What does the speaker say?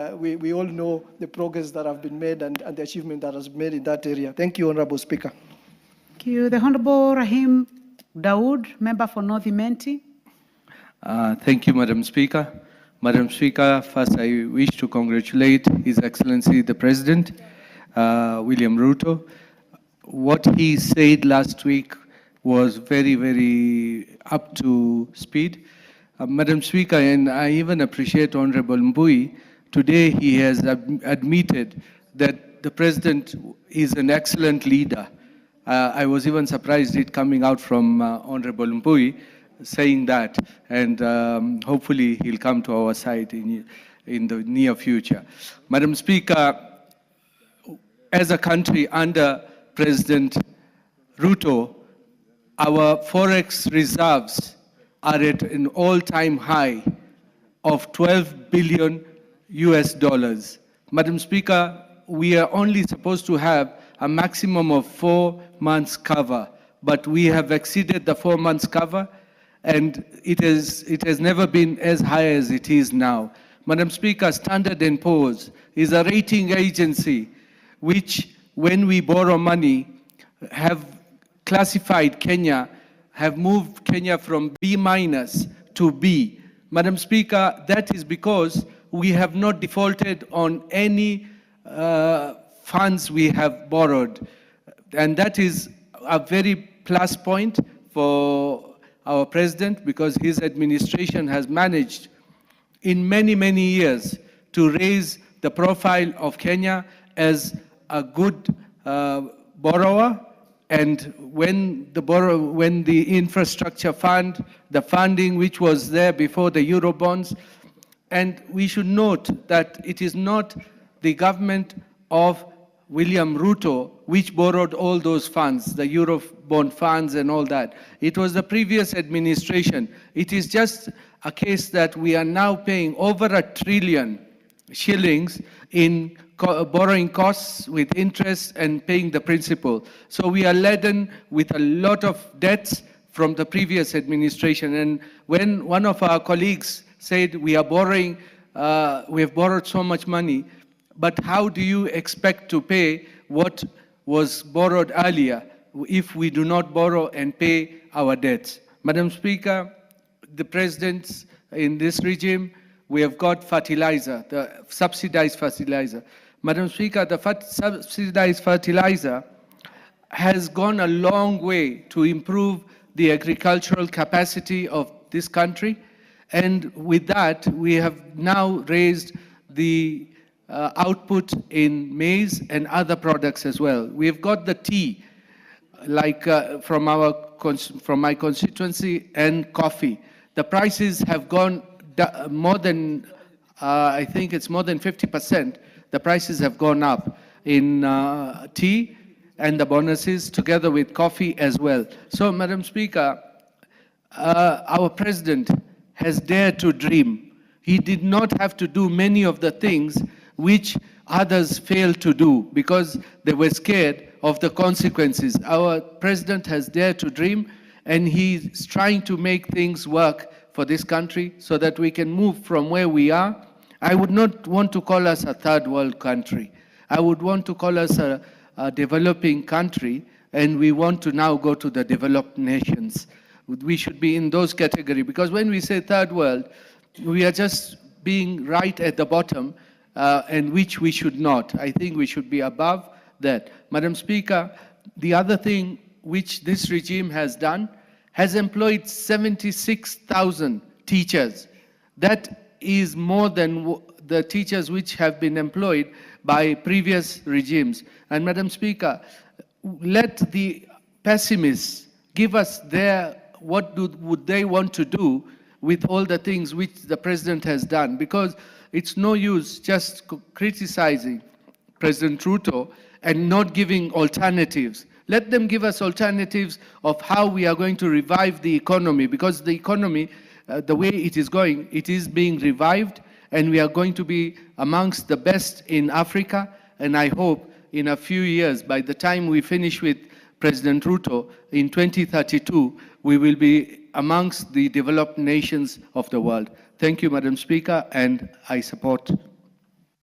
We all know the progress that have been made and the achievement that has been made in that area. Thank you, Honorable Speaker. Thank you. The Honorable Rahim Dawood, member for North Imenti. Thank you, Madam Speaker. Madam Speaker, first I wish to congratulate His Excellency the President, William Ruto. What he said last week was very, very up to speed. Madam Speaker, and I even appreciate Honorable Mbui. Today he has admitted that the President is an excellent leader. I was even surprised it coming out from Honorable Mbui saying that, and hopefully he'll come to our side in the near future. Madam Speaker, as a country under President Ruto, our forex reserves are at an all-time high of 12 billion US dollars. Madam Speaker, we are only supposed to have a maximum of 4 months cover, but we have exceeded the 4 months cover, and it has never been as high as it is now. Madam Speaker, Standard & Poor's is a rating agency which, when we borrow money, have classified Kenya, have moved Kenya from B- to B. Madam Speaker, that is because we have not defaulted on any funds we have borrowed. And that is a very plus point for our president, because his administration has managed in many, many years to raise the profile of Kenya as a good borrower. And when the infrastructure fund, the funding which was there before the Eurobonds, and we should note that it is not the government of William Ruto which borrowed all those funds, the Eurobond funds and all that. It was the previous administration. It is just a case that we are now paying over $1 trillion shillings in borrowing costs with interest and paying the principal. So we are laden with a lot of debts from the previous administration. And when one of our colleagues said we are borrowing, we have borrowed so much money, but how do you expect to pay what was borrowed earlier if we do not borrow and pay our debts? Madam Speaker, the presidents in this regime, we have got fertilizer, the subsidized fertilizer. Madam Speaker, the subsidized fertilizer has gone a long way to improve the agricultural capacity of this country. And with that, we have now raised the output in maize and other products as well. We've got the tea, like from my constituency, and coffee. The prices have gone more than, I think it's more than 50%. The prices have gone up in tea and the bonuses, together with coffee as well. So, Madam Speaker, our president has dared to dream. He did not have to do many of the things which others failed to do because they were scared of the consequences. Our president has dared to dream, and he's trying to make things work for this country so that we can move from where we are. I would not want to call us a third world country. I would want to call us a developing country, and we want to now go to the developed nations. We should be in those categories, because when we say third world, we are just being right at the bottom, and which we should not. I think we should be above that. Madam Speaker, the other thing which this regime has done has employed 76,000 teachers. That is more than the teachers which have been employed by previous regimes. And Madam Speaker, let the pessimists give us what would they want to do with all the things which the president has done, because it's no use just criticizing President Ruto and not giving alternatives. Let them give us alternatives of how we are going to revive the economy, because the economy, the way it is going, it is being revived, and we are going to be amongst the best in Africa. And I hope in a few years, by the time we finish with President Ruto in 2032, we will be amongst the developed nations of the world. Thank you, Madam Speaker, and I support